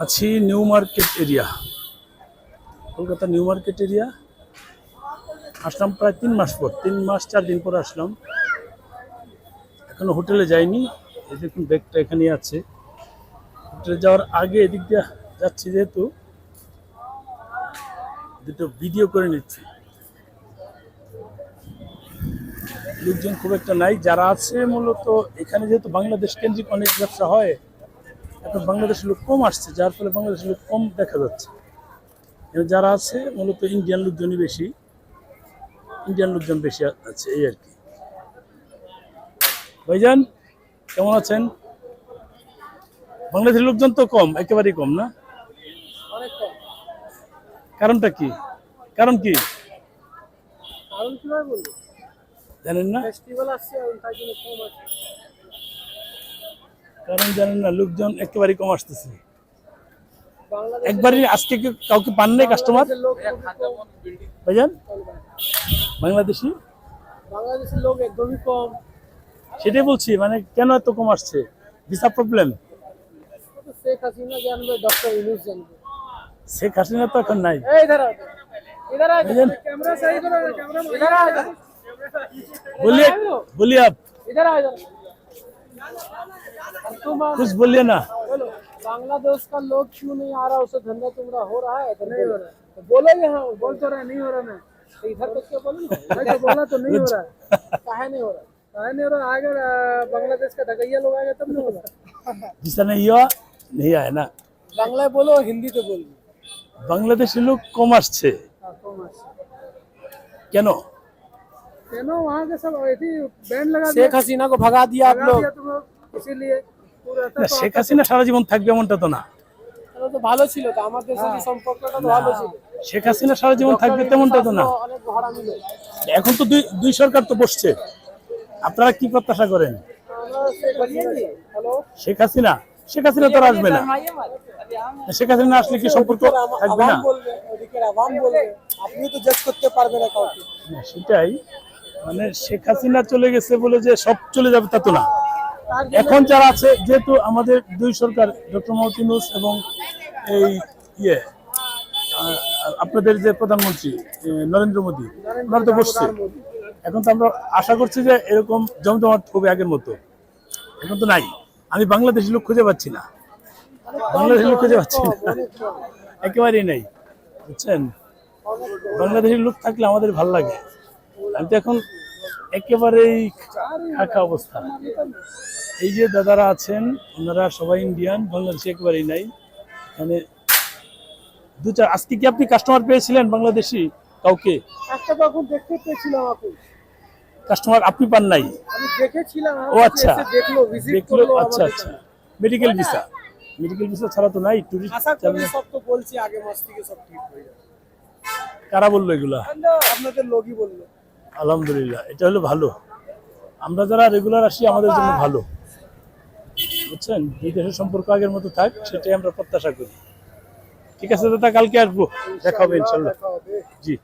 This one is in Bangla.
আছি new market area, Kolkata new market area. আসলাম প্রায় 3 মাস পর, 3 মাস 4 দিন পর আসলাম। এখনো হোটেলে যাইনি। এই দেখুন ব্যাগটা এখানেই আছে। হোটেলে যাওয়ার আগে এদিক দিয়ে যাচ্ছি, যেহেতু দুটো ভিডিও করে নিচ্ছি। লোকজন খুব একটা নাই, যারা আছে মূলত এখানে যেহেতু বাংলাদেশ কেন্দ্রিক অনেক ব্যবসা হয়, এখন বাংলাদেশের লোক কম আসছে, যার ফলে বাংলাদেশের লোক কম দেখা যাচ্ছে। যারা আছে মূলত ইন্ডিয়ান লোকজনই বেশি, ইন্ডিয়ান লোকজন বেশি আছে, এই আর কি। ভাইজান কেমন আছেন? বাংলাদেশের লোকজন তো কম, একেবারেই কম না? অনেক কম। কারণটা কি? কারণ কি কারণ কিভাবে বলবো, জানেন না? ফেস্টিভ্যাল আসছে তাই জন্য কম আছে। কারণ জানেন না, লোকজন একেবারেই কম আসতেছে। বাংলাদেশের একবারই আজকে কি কাউকে পান নাই কাস্টমার? লোক ভাইজান বাংলাদেশি, বাংলাদেশের লোক একদমই কম। সেটাই বলছি, মানে কেন এত কম আসছে? Visa problem? শেখ হাসিনা জানবে, ডক্টর ইউনূস জানবে। শেখ হাসিনা তো এখন নাই। এই ইধার आओ, इधर आ भाईजान। कैमरा सही करो, कैमरा इधर आ जाओ, बोलिए, बोलिए आप इधर आ जाओ। तुम कुछ बोलिए ना। बोलो, बांग्लादेश का लोग क्यों नहीं आ रहा, उसे धंधा तुम्हारा हो रहा है? तो नहीं हो रहा है तो बोलो। यहाँ बोल तो रहा नहीं हो रहा, मैं तो इधर तक क्या बोलूं? मैं तो बोला तो नहीं हो रहा है। काहे नहीं हो रहा? काहे नहीं हो रहा? अगर बांग्लादेश का ढगैया लोग आएगा तब नहीं होगा। ভিসা नहीं हुआ, नहीं आया ना। বাংলায় বলো, হিন্দিতে বলবি। বাংলাদেশের লোক কম আসছে কেন? কেন? वहाँ के सब ऐसी बैंड लगा दिया, शेख हसीना को भगा दिया आप लोग, इसीलिए। না, শেখ হাসিনা সারা জীবন থাকবে এমনটা তো না। তাহলে তো ভালো ছিল, তো আমাদের সাথে সম্পর্কটা তো ভালো ছিল। শেখ হাসিনা সারা জীবন থাকবে তেমনটা তো না। অনেক ভাড়া মিলে। এখন তো দুই সরকার তো বসছে, আপনারা কি প্রত্যাশা করেন? আমরা শেখ হাসিনা, হ্যালো, শেখ হাসিনা, শেখ হাসিনা তো আর আসবে না। শেখ হাসিনা আসলে কি সম্পর্ক থাকবে না? বলবে ওদিকে আওয়াম বলবে, আপনি তো জাজ করতে পারবেন না কাউকে। হ্যাঁ, সেটাই, মানে শেখ হাসিনা চলে গেছে বলে যে সব চলে যাবে তা তো না। এখন যারা আছে, যেহেতু আমাদের দুই সরকার, ডক্টর মোহাম্মদ ইউনূস এবং এই ইয়ে আপনাদের যে প্রধানমন্ত্রী নরেন্দ্র মোদী, ওনারা তো বসছে। এখন তো আমরা আশা করছি যে এরকম জমজমাট হবে আগের মতো। এখন তো নাই। আমি বাংলাদেশি লোক খুঁজে পাচ্ছি না, বাংলাদেশি লোক খুঁজে পাচ্ছি না, একেবারেই নাই, বুঝছেন? বাংলাদেশি লোক থাকলে আমাদের ভালো লাগে। আমি তো এখন একেবারেই খাকা অবস্থা। এই যে দাদারা আছেন, ওনারা সবাই ইন্ডিয়ান, বাংলাদেশি একেবারেই নাই এখানে। আজকে কি আপনি কাস্টমার পেয়েছিলেন বাংলাদেশি কাউকে? একটা তখন দেখতে পেয়েছিলাম, কাস্টমার আপনি পান নাই? আমি দেখেছিলাম। ও আচ্ছা, দেখলো, ভিজিট দেখলো, করলো। আচ্ছা আচ্ছা। মেডিকেল ভিসা, মেডিকেল ভিসা ছাড়া তো নাই। টুরিস্ট আশা করি সব তো বলছি আগে মাস থেকে সব ঠিক হয়ে যাবে। কারা বললো এগুলা? আপনাদের লোকই বললো। আলহামদুলিল্লাহ, এটা হলো ভালো। আমরা যারা রেগুলার আসি আমাদের জন্য ভালো, বুঝছেন? দুই দেশের সম্পর্ক আগের মতো থাক, সেটাই আমরা প্রত্যাশা করি। ঠিক আছে দাদা, কালকে আসবো, দেখা হবে ইনশাল্লাহ। জি।